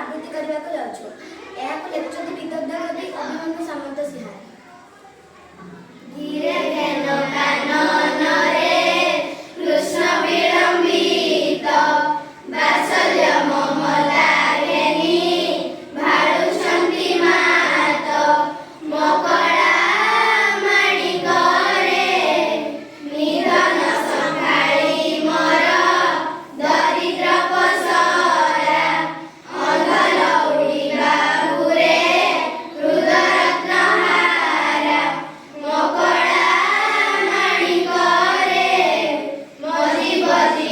ଆବୃତ୍ତି କରିବାକୁ ଯାଉଛୁ। ଏହାକୁ ଲେଖୁଛନ୍ତି ବିଦଗ୍ଧ କବି ଅଭିମନ୍ୟୁ ସାମନ୍ତ ସିଂହାର। ଧୀରେ ଘେନ କାନନରେ କୃଷ୍ଣ ବିଳମ୍ବିତ ବାତ୍ସଲ୍ୟ ମମତା ଘେନି ଭାଳୁଛନ୍ତି ମାତ ମକଳା ମାଣିକରେ ନିଧନ ସଂଭାଳି ମୋର ଦରିଦ୍ର ପସରା ଅନ୍ଧଲ ଉଡ଼ିବା ଘୁରେ ହୃଦରତ୍ନ ହାରା ମକଳା ମାଣିକରେ ମଜି ବଜି